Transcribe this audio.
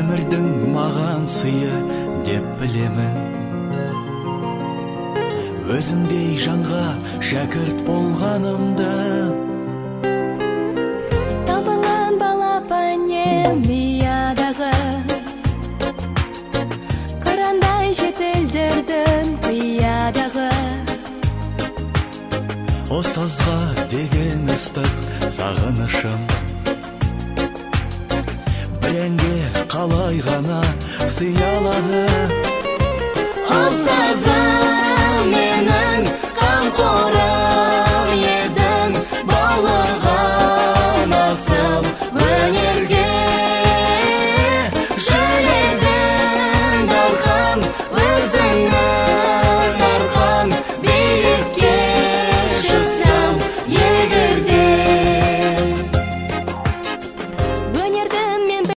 өмірдің маған сыйы деп білемін. Өзіңдей жанға шәкірт болғанымды. Табылған балапанем миядағы, қырандай жетілдірдің қиядағы. Ұстазға деген ыстық сағынышым, біренге қалай ғана сыялады. Ұстазға